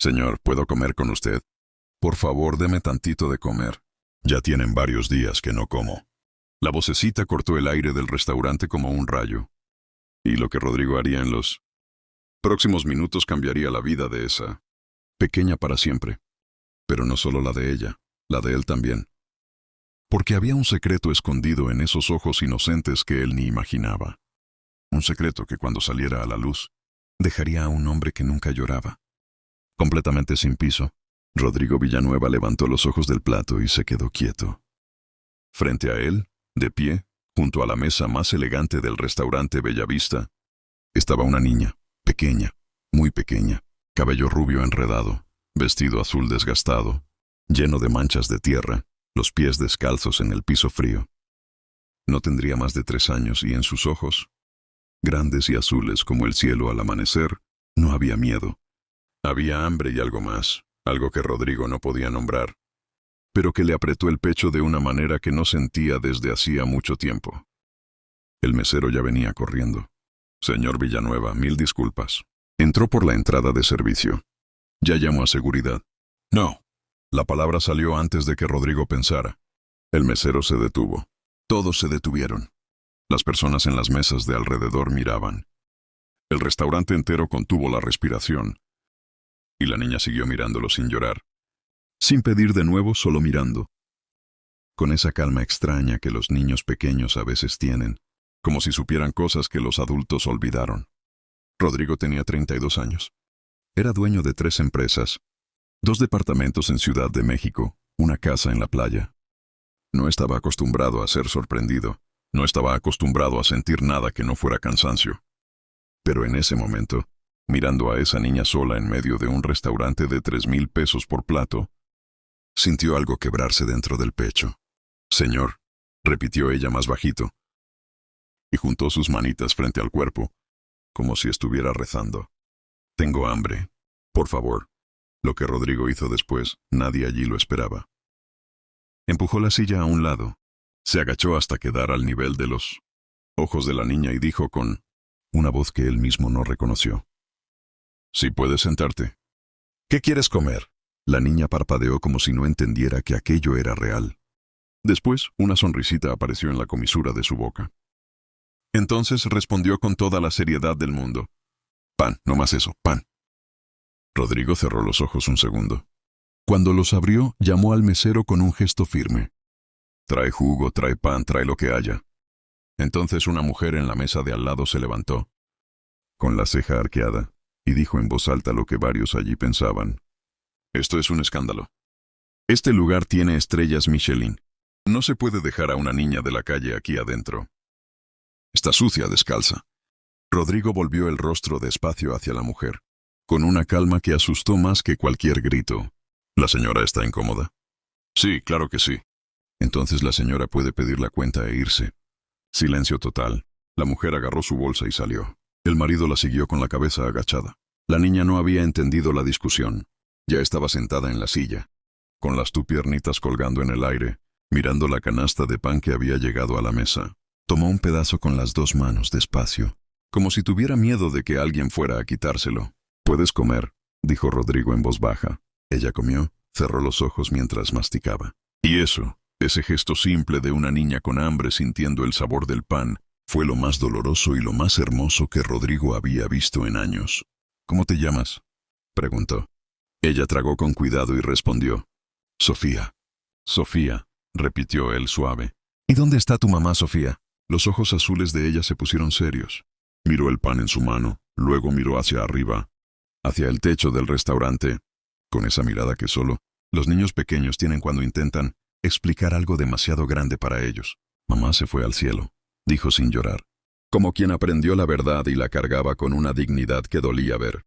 Señor, ¿puedo comer con usted? Por favor, deme tantito de comer. Ya tienen varios días que no como. La vocecita cortó el aire del restaurante como un rayo. Y lo que Rodrigo haría en los próximos minutos cambiaría la vida de esa pequeña para siempre. Pero no solo la de ella, la de él también. Porque había un secreto escondido en esos ojos inocentes que él ni imaginaba. Un secreto que cuando saliera a la luz, dejaría a un hombre que nunca lloraba. Completamente sin piso, Rodrigo Villanueva levantó los ojos del plato y se quedó quieto. Frente a él, de pie, junto a la mesa más elegante del restaurante Bellavista, estaba una niña, pequeña, muy pequeña, cabello rubio enredado, vestido azul desgastado, lleno de manchas de tierra, los pies descalzos en el piso frío. No tendría más de 3 años y en sus ojos, grandes y azules como el cielo al amanecer, no había miedo. Había hambre y algo más, algo que Rodrigo no podía nombrar, pero que le apretó el pecho de una manera que no sentía desde hacía mucho tiempo. El mesero ya venía corriendo. Señor Villanueva, 1000 disculpas. Entró por la entrada de servicio. Ya llamó a seguridad. No. La palabra salió antes de que Rodrigo pensara. El mesero se detuvo. Todos se detuvieron. Las personas en las mesas de alrededor miraban. El restaurante entero contuvo la respiración. Y la niña siguió mirándolo sin llorar. Sin pedir de nuevo, solo mirando. Con esa calma extraña que los niños pequeños a veces tienen, como si supieran cosas que los adultos olvidaron. Rodrigo tenía 32 años. Era dueño de 3 empresas, 2 departamentos en Ciudad de México, una casa en la playa. No estaba acostumbrado a ser sorprendido, no estaba acostumbrado a sentir nada que no fuera cansancio. Pero en ese momento, mirando a esa niña sola en medio de un restaurante de 3,000 pesos por plato, sintió algo quebrarse dentro del pecho. Señor, repitió ella más bajito, y juntó sus manitas frente al cuerpo, como si estuviera rezando. Tengo hambre. Por favor. Lo que Rodrigo hizo después, nadie allí lo esperaba. Empujó la silla a un lado, se agachó hasta quedar al nivel de los ojos de la niña y dijo con una voz que él mismo no reconoció: «Sí, puedes sentarte». «¿Qué quieres comer?». La niña parpadeó como si no entendiera que aquello era real. Después, una sonrisita apareció en la comisura de su boca. Entonces respondió con toda la seriedad del mundo: «Pan, no más eso, pan». Rodrigo cerró los ojos un segundo. Cuando los abrió, llamó al mesero con un gesto firme: «Trae jugo, trae pan, trae lo que haya». Entonces una mujer en la mesa de al lado se levantó, con la ceja arqueada, y dijo en voz alta lo que varios allí pensaban: «Esto es un escándalo. Este lugar tiene estrellas Michelin. No se puede dejar a una niña de la calle aquí adentro. Está sucia, descalza». Rodrigo volvió el rostro despacio hacia la mujer, con una calma que asustó más que cualquier grito. «¿La señora está incómoda?». «Sí, claro que sí». «Entonces la señora puede pedir la cuenta e irse». Silencio total. La mujer agarró su bolsa y salió. El marido la siguió con la cabeza agachada. La niña no había entendido la discusión. Ya estaba sentada en la silla, con las 2 piernitas colgando en el aire, mirando la canasta de pan que había llegado a la mesa. Tomó un pedazo con las 2 manos despacio, como si tuviera miedo de que alguien fuera a quitárselo. «Puedes comer», dijo Rodrigo en voz baja. Ella comió, cerró los ojos mientras masticaba. Y eso, ese gesto simple de una niña con hambre sintiendo el sabor del pan, fue lo más doloroso y lo más hermoso que Rodrigo había visto en años. «¿Cómo te llamas?», preguntó. Ella tragó con cuidado y respondió: «Sofía». «Sofía», repitió él suave. «¿Y dónde está tu mamá, Sofía?». Los ojos azules de ella se pusieron serios. Miró el pan en su mano, luego miró hacia arriba, hacia el techo del restaurante, con esa mirada que solo los niños pequeños tienen cuando intentan explicar algo demasiado grande para ellos. «Mamá se fue al cielo», dijo sin llorar, como quien aprendió la verdad y la cargaba con una dignidad que dolía ver.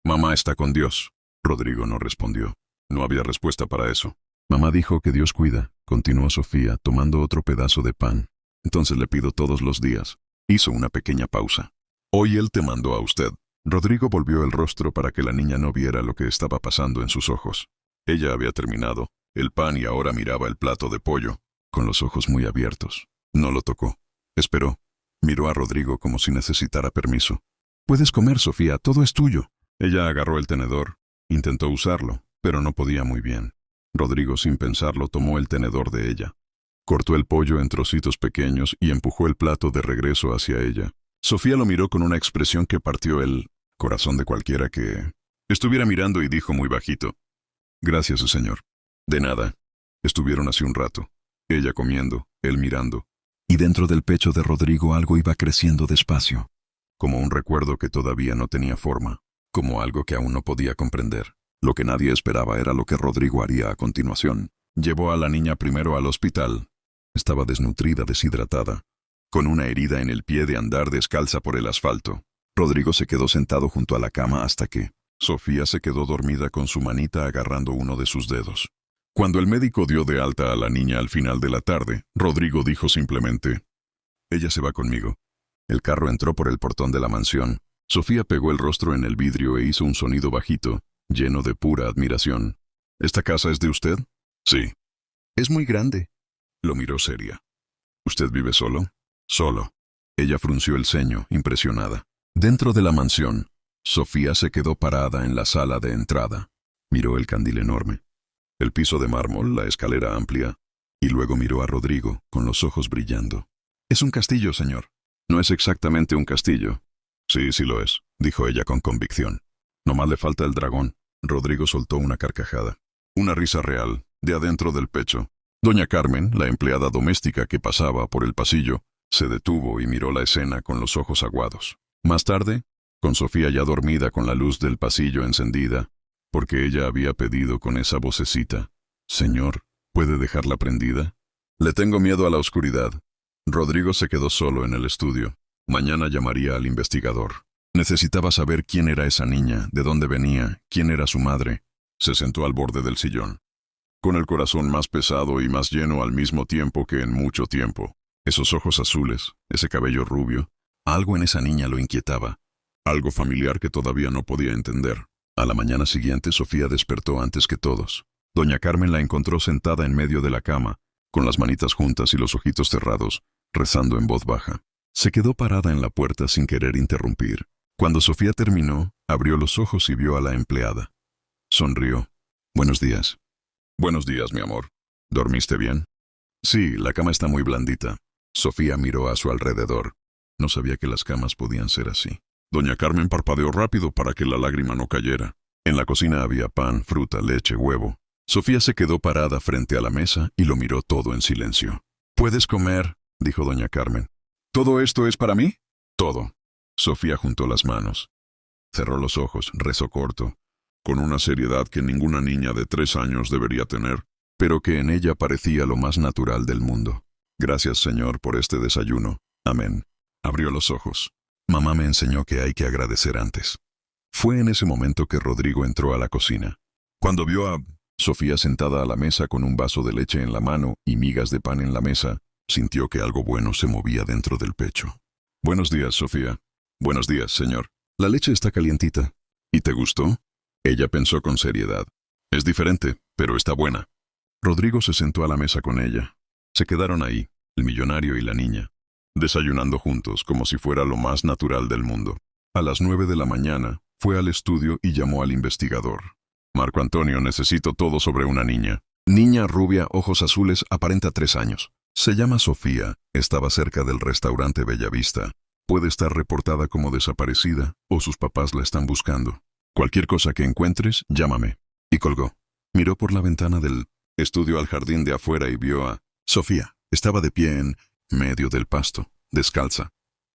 «Mamá está con Dios». Rodrigo no respondió. No había respuesta para eso. «Mamá dijo que Dios cuida», continuó Sofía, tomando otro pedazo de pan. «Entonces le pido todos los días». Hizo una pequeña pausa. «Hoy él te mandó a usted». Rodrigo volvió el rostro para que la niña no viera lo que estaba pasando en sus ojos. Ella había terminado el pan y ahora miraba el plato de pollo, con los ojos muy abiertos. No lo tocó. Esperó. Miró a Rodrigo como si necesitara permiso. «Puedes comer, Sofía, todo es tuyo». Ella agarró el tenedor, Intentó usarlo, pero no podía muy bien. Rodrigo, sin pensarlo, tomó el tenedor de ella. Cortó el pollo en trocitos pequeños y empujó el plato de regreso hacia ella. Sofía lo miró con una expresión que partió el corazón de cualquiera que estuviera mirando y dijo muy bajito: «Gracias, señor». «De nada». Estuvieron así un rato, ella comiendo, él mirando. Y dentro del pecho de Rodrigo algo iba creciendo despacio, como un recuerdo que todavía no tenía forma, como algo que aún no podía comprender. Lo que nadie esperaba era lo que Rodrigo haría a continuación. Llevó a la niña primero al hospital. Estaba desnutrida, deshidratada, con una herida en el pie de andar descalza por el asfalto. Rodrigo se quedó sentado junto a la cama hasta que Sofía se quedó dormida con su manita agarrando uno de sus dedos. Cuando el médico dio de alta a la niña al final de la tarde, Rodrigo dijo simplemente: «Ella se va conmigo». El carro entró por el portón de la mansión. Sofía pegó el rostro en el vidrio e hizo un sonido bajito, lleno de pura admiración. «¿Esta casa es de usted?» «Sí». «Es muy grande». Lo miró seria. «¿Usted vive solo?» «Solo». Ella frunció el ceño, impresionada. Dentro de la mansión, Sofía se quedó parada en la sala de entrada. Miró el candil enorme, el piso de mármol, la escalera amplia, y luego miró a Rodrigo, con los ojos brillando. «Es un castillo, señor». «No es exactamente un castillo». «Sí, sí lo es», dijo ella con convicción. «Nomás le falta el dragón». Rodrigo soltó una carcajada. Una risa real, de adentro del pecho. Doña Carmen, la empleada doméstica que pasaba por el pasillo, se detuvo y miró la escena con los ojos aguados. Más tarde, con Sofía ya dormida con la luz del pasillo encendida, porque ella había pedido con esa vocecita: «Señor, ¿puede dejarla prendida?». «Le tengo miedo a la oscuridad». Rodrigo se quedó solo en el estudio. Mañana llamaría al investigador. Necesitaba saber quién era esa niña, de dónde venía, quién era su madre. Se sentó al borde del sillón, con el corazón más pesado y más lleno al mismo tiempo que en mucho tiempo. Esos ojos azules, ese cabello rubio, algo en esa niña lo inquietaba. Algo familiar que todavía no podía entender. A la mañana siguiente, Sofía despertó antes que todos. Doña Carmen la encontró sentada en medio de la cama, con las manitas juntas y los ojitos cerrados, rezando en voz baja. Se quedó parada en la puerta sin querer interrumpir. Cuando Sofía terminó, abrió los ojos y vio a la empleada. Sonrió. «Buenos días». «Buenos días, mi amor. ¿Dormiste bien?» «Sí, la cama está muy blandita». Sofía miró a su alrededor. No sabía que las camas podían ser así. Doña Carmen parpadeó rápido para que la lágrima no cayera. En la cocina había pan, fruta, leche, huevo. Sofía se quedó parada frente a la mesa y lo miró todo en silencio. «Puedes comer», dijo doña Carmen. «¿Todo esto es para mí?» «Todo». Sofía juntó las manos. Cerró los ojos, rezó corto, con una seriedad que ninguna niña de 3 años debería tener, pero que en ella parecía lo más natural del mundo. «Gracias, Señor, por este desayuno. Amén». Abrió los ojos. «Mamá me enseñó que hay que agradecer antes». Fue en ese momento que Rodrigo entró a la cocina. Cuando vio a Sofía sentada a la mesa con un vaso de leche en la mano y migas de pan en la mesa, sintió que algo bueno se movía dentro del pecho. «Buenos días, Sofía». «Buenos días, señor. La leche está calientita». «¿Y te gustó?» Ella pensó con seriedad. «Es diferente, pero está buena». Rodrigo se sentó a la mesa con ella. Se quedaron ahí, el millonario y la niña, desayunando juntos como si fuera lo más natural del mundo. A las 9 de la mañana, fue al estudio y llamó al investigador. «Marco Antonio, necesito todo sobre una niña. Niña rubia, ojos azules, aparenta 3 años. Se llama Sofía, estaba cerca del restaurante Bellavista. Puede estar reportada como desaparecida o sus papás la están buscando. Cualquier cosa que encuentres, llámame». Y colgó. Miró por la ventana del estudio al jardín de afuera y vio a Sofía. Estaba de pie en medio del pasto, descalza,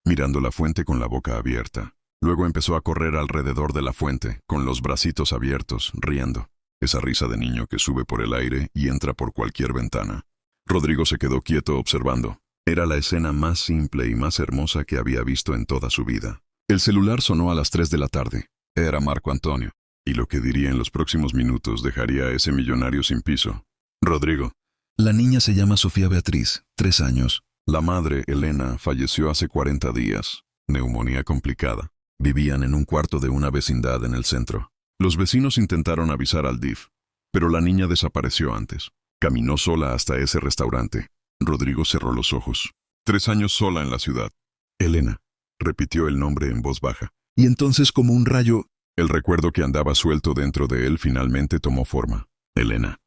mirando la fuente con la boca abierta. Luego empezó a correr alrededor de la fuente, con los bracitos abiertos, riendo. Esa risa de niño que sube por el aire y entra por cualquier ventana. Rodrigo se quedó quieto observando. Era la escena más simple y más hermosa que había visto en toda su vida. El celular sonó a las 3 de la tarde. Era Marco Antonio. Y lo que diría en los próximos minutos dejaría a ese millonario sin piso. «Rodrigo». «La niña se llama Sofía Beatriz, 3 años. La madre, Elena, falleció hace 40 días. Neumonía complicada. Vivían en un cuarto de una vecindad en el centro. Los vecinos intentaron avisar al DIF, pero la niña desapareció antes. Caminó sola hasta ese restaurante». Rodrigo cerró los ojos. 3 años sola en la ciudad. «Elena», repitió el nombre en voz baja. Y entonces, como un rayo, El recuerdo que andaba suelto dentro de él finalmente tomó forma. Elena,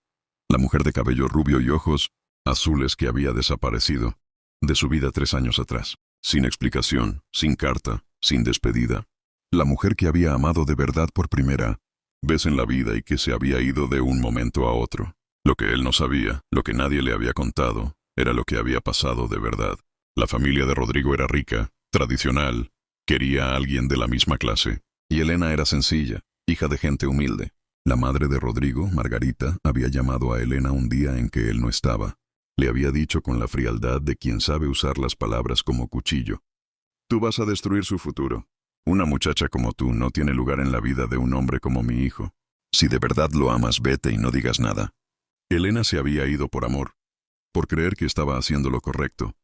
la mujer de cabello rubio y ojos azules que había desaparecido de su vida 3 años atrás. Sin explicación, sin carta, sin despedida. La mujer que había amado de verdad por primera vez en la vida y que se había ido de un momento a otro. Lo que él no sabía, lo que nadie le había contado, era lo que había pasado de verdad. La familia de Rodrigo era rica, tradicional, quería a alguien de la misma clase. Y Elena era sencilla, hija de gente humilde. La madre de Rodrigo, Margarita, había llamado a Elena un día en que él no estaba. Le había dicho con la frialdad de quien sabe usar las palabras como cuchillo: tú vas a destruir su futuro. Una muchacha como tú no tiene lugar en la vida de un hombre como mi hijo. Si de verdad lo amas, vete y no digas nada. Elena se había ido por amor, por creer que estaba haciendo lo correcto,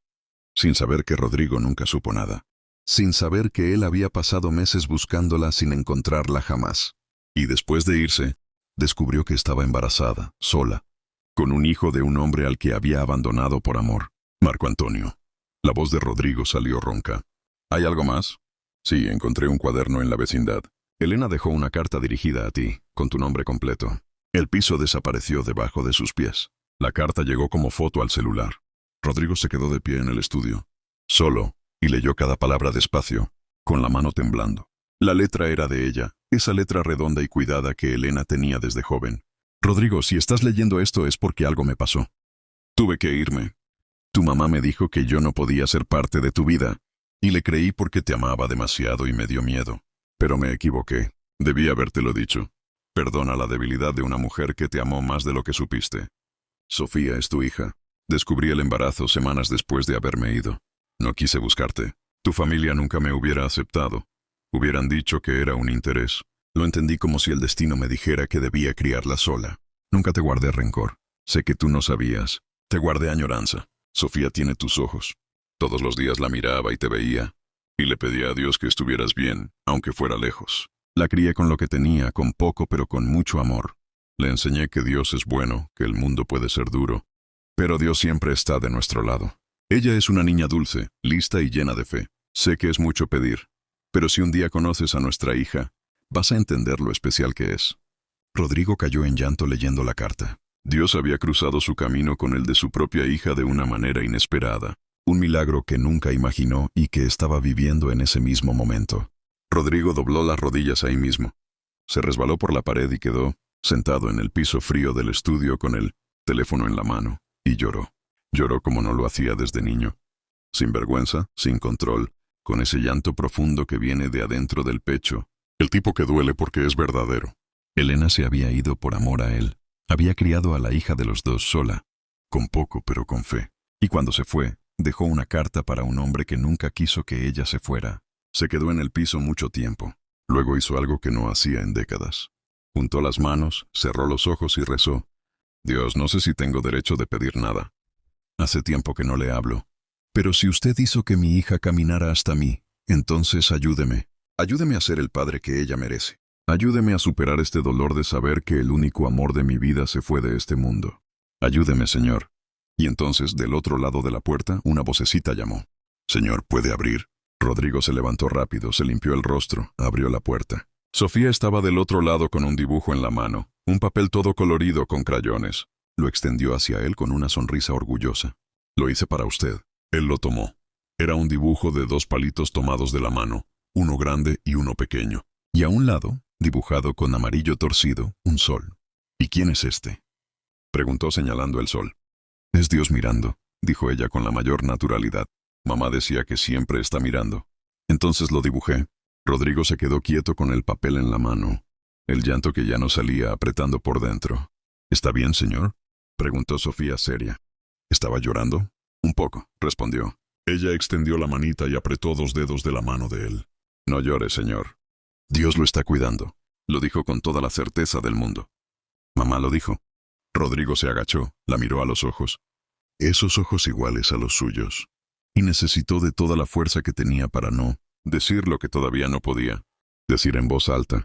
sin saber que Rodrigo nunca supo nada, sin saber que él había pasado meses buscándola sin encontrarla jamás. Y después de irse, descubrió que estaba embarazada, sola, con un hijo de un hombre al que había abandonado por amor. Marco Antonio. La voz de Rodrigo salió ronca. ¿Hay algo más? Sí, encontré un cuaderno en la vecindad. Elena dejó una carta dirigida a ti, con tu nombre completo. El piso desapareció debajo de sus pies. La carta llegó como foto al celular. Rodrigo se quedó de pie en el estudio, solo, y leyó cada palabra despacio, con la mano temblando. La letra era de ella, esa letra redonda y cuidada que Elena tenía desde joven. Rodrigo, si estás leyendo esto es porque algo me pasó. Tuve que irme. Tu mamá me dijo que yo no podía ser parte de tu vida, y le creí porque te amaba demasiado y me dio miedo. Pero me equivoqué. Debí habértelo dicho. Perdona la debilidad de una mujer que te amó más de lo que supiste. Sofía es tu hija. Descubrí el embarazo semanas después de haberme ido. No quise buscarte. Tu familia nunca me hubiera aceptado. Hubieran dicho que era un interés. Lo entendí como si el destino me dijera que debía criarla sola. Nunca te guardé rencor. Sé que tú no sabías. Te guardé añoranza. Sofía tiene tus ojos. Todos los días la miraba y te veía, y le pedía a Dios que estuvieras bien, aunque fuera lejos. La crié con lo que tenía, con poco pero con mucho amor. Le enseñé que Dios es bueno, que el mundo puede ser duro, pero Dios siempre está de nuestro lado. Ella es una niña dulce, lista y llena de fe. Sé que es mucho pedir, pero si un día conoces a nuestra hija, vas a entender lo especial que es. Rodrigo cayó en llanto leyendo la carta. Dios había cruzado su camino con el de su propia hija de una manera inesperada. Un milagro que nunca imaginó y que estaba viviendo en ese mismo momento. Rodrigo dobló las rodillas ahí mismo. Se resbaló por la pared y quedó sentado en el piso frío del estudio con el teléfono en la mano, y lloró. Lloró como no lo hacía desde niño. Sin vergüenza, sin control, con ese llanto profundo que viene de adentro del pecho. El tipo que duele porque es verdadero. Elena se había ido por amor a él. Había criado a la hija de los dos sola, con poco pero con fe. Y cuando se fue, dejó una carta para un hombre que nunca quiso que ella se fuera. Se quedó en el piso mucho tiempo. Luego hizo algo que no hacía en décadas. Juntó las manos, cerró los ojos y rezó. Dios, no sé si tengo derecho de pedir nada. Hace tiempo que no le hablo. Pero si usted hizo que mi hija caminara hasta mí, entonces ayúdeme. Ayúdeme a ser el padre que ella merece. Ayúdeme a superar este dolor de saber que el único amor de mi vida se fue de este mundo. Ayúdeme, Señor. Y entonces, del otro lado de la puerta, una vocecita llamó. Señor, ¿puede abrir? Rodrigo se levantó rápido, se limpió el rostro, abrió la puerta. Sofía estaba del otro lado con un dibujo en la mano, un papel todo colorido con crayones. Lo extendió hacia él con una sonrisa orgullosa. Lo hice para usted. Él lo tomó. Era un dibujo de 2 palitos tomados de la mano, uno grande y uno pequeño. Y a un lado, dibujado con amarillo torcido, un sol. ¿Y quién es este?, preguntó señalando el sol. Es Dios mirando, dijo ella con la mayor naturalidad. Mamá decía que siempre está mirando. Entonces lo dibujé. Rodrigo se quedó quieto con el papel en la mano, el llanto que ya no salía apretando por dentro. ¿Está bien, señor?, preguntó Sofía seria. ¿Estaba llorando? Un poco, respondió. Ella extendió la manita y apretó 2 dedos de la mano de él. No llore, señor. Dios lo está cuidando, lo dijo con toda la certeza del mundo. Mamá lo dijo. Rodrigo se agachó, la miró a los ojos. Esos ojos iguales a los suyos. Y necesitó de toda la fuerza que tenía para no decir lo que todavía no podía. Decir en voz alta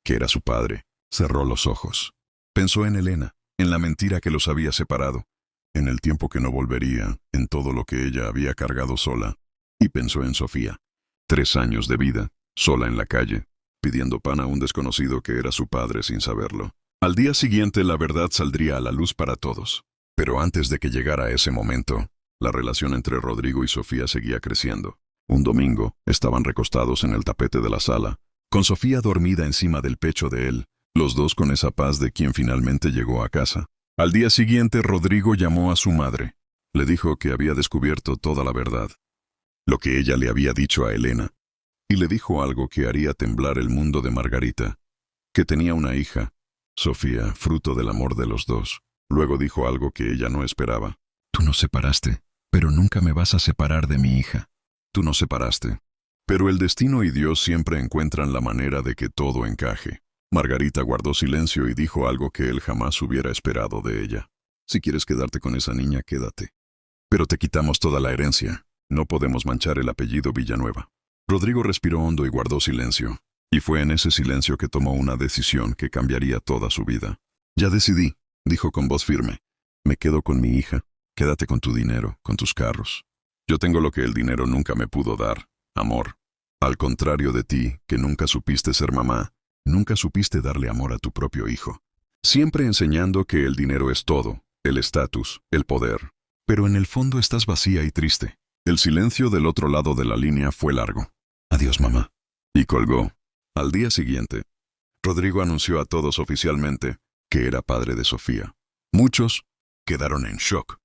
que era su padre. Cerró los ojos. Pensó en Elena, en la mentira que los había separado, en el tiempo que no volvería, en todo lo que ella había cargado sola. Y pensó en Sofía. 3 años de vida, sola en la calle, pidiendo pan a un desconocido que era su padre sin saberlo. Al día siguiente la verdad saldría a la luz para todos. Pero antes de que llegara ese momento, la relación entre Rodrigo y Sofía seguía creciendo. Un domingo, estaban recostados en el tapete de la sala, con Sofía dormida encima del pecho de él, los dos con esa paz de quien finalmente llegó a casa. Al día siguiente, Rodrigo llamó a su madre. Le dijo que había descubierto toda la verdad, lo que ella le había dicho a Elena, y le dijo algo que haría temblar el mundo de Margarita, que tenía una hija, Sofía, fruto del amor de los dos. Luego dijo algo que ella no esperaba. Tú nos separaste, pero nunca me vas a separar de mi hija. Tú nos separaste. Pero el destino y Dios siempre encuentran la manera de que todo encaje. Margarita guardó silencio y dijo algo que él jamás hubiera esperado de ella. Si quieres quedarte con esa niña, quédate. Pero te quitamos toda la herencia. No podemos manchar el apellido Villanueva. Rodrigo respiró hondo y guardó silencio. Y fue en ese silencio que tomó una decisión que cambiaría toda su vida. Ya decidí, dijo con voz firme. Me quedo con mi hija. Quédate con tu dinero, con tus carros. Yo tengo lo que el dinero nunca me pudo dar, amor. Al contrario de ti, que nunca supiste ser mamá, nunca supiste darle amor a tu propio hijo. Siempre enseñando que el dinero es todo, el estatus, el poder. Pero en el fondo estás vacía y triste. El silencio del otro lado de la línea fue largo. Adiós, mamá. Y colgó. Al día siguiente, Rodrigo anunció a todos oficialmente que era padre de Sofía. Muchos quedaron en shock.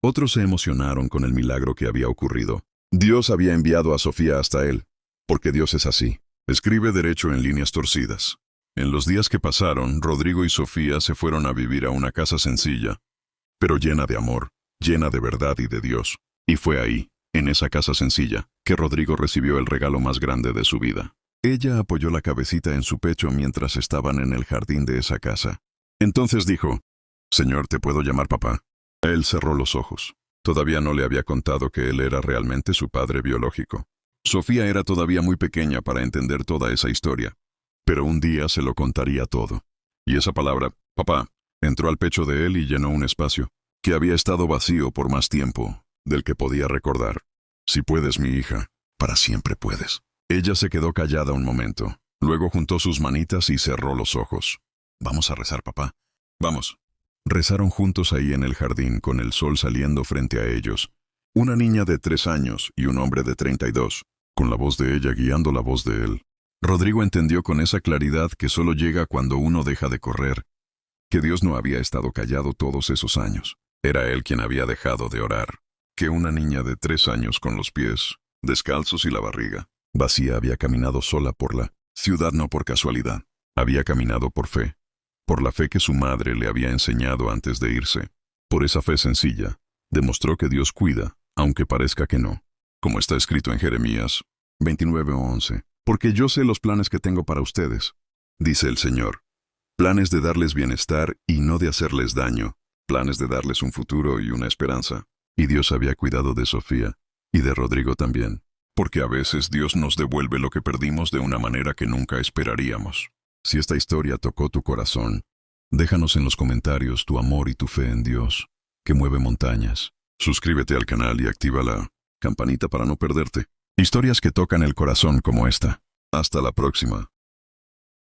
Otros se emocionaron con el milagro que había ocurrido. Dios había enviado a Sofía hasta él, porque Dios es así. Escribe derecho en líneas torcidas. En los días que pasaron, Rodrigo y Sofía se fueron a vivir a una casa sencilla, pero llena de amor, llena de verdad y de Dios. Y fue ahí, en esa casa sencilla, que Rodrigo recibió el regalo más grande de su vida. Ella apoyó la cabecita en su pecho mientras estaban en el jardín de esa casa. Entonces dijo, «Señor, ¿te puedo llamar papá?» Él cerró los ojos. Todavía no le había contado que él era realmente su padre biológico. Sofía era todavía muy pequeña para entender toda esa historia, pero un día se lo contaría todo. Y esa palabra, papá, entró al pecho de él y llenó un espacio que había estado vacío por más tiempo del que podía recordar. Si puedes, mi hija, para siempre puedes. Ella se quedó callada un momento. Luego juntó sus manitas y cerró los ojos. Vamos a rezar, papá. Vamos. Rezaron juntos ahí en el jardín con el sol saliendo frente a ellos. Una niña de 3 años y un hombre de 32, con la voz de ella guiando la voz de él. Rodrigo entendió con esa claridad que solo llega cuando uno deja de correr, que Dios no había estado callado todos esos años. Era él quien había dejado de orar. Que una niña de 3 años con los pies descalzos y la barriga vacía había caminado sola por la ciudad no por casualidad. Había caminado por fe. Por la fe que su madre le había enseñado antes de irse. Por esa fe sencilla, demostró que Dios cuida, aunque parezca que no. Como está escrito en Jeremías 29:11. Porque yo sé los planes que tengo para ustedes, dice el Señor. Planes de darles bienestar y no de hacerles daño. Planes de darles un futuro y una esperanza. Y Dios había cuidado de Sofía, y de Rodrigo también. Porque a veces Dios nos devuelve lo que perdimos de una manera que nunca esperaríamos. Si esta historia tocó tu corazón, déjanos en los comentarios tu amor y tu fe en Dios, que mueve montañas. Suscríbete al canal y activa la campanita para no perderte historias que tocan el corazón como esta. Hasta la próxima.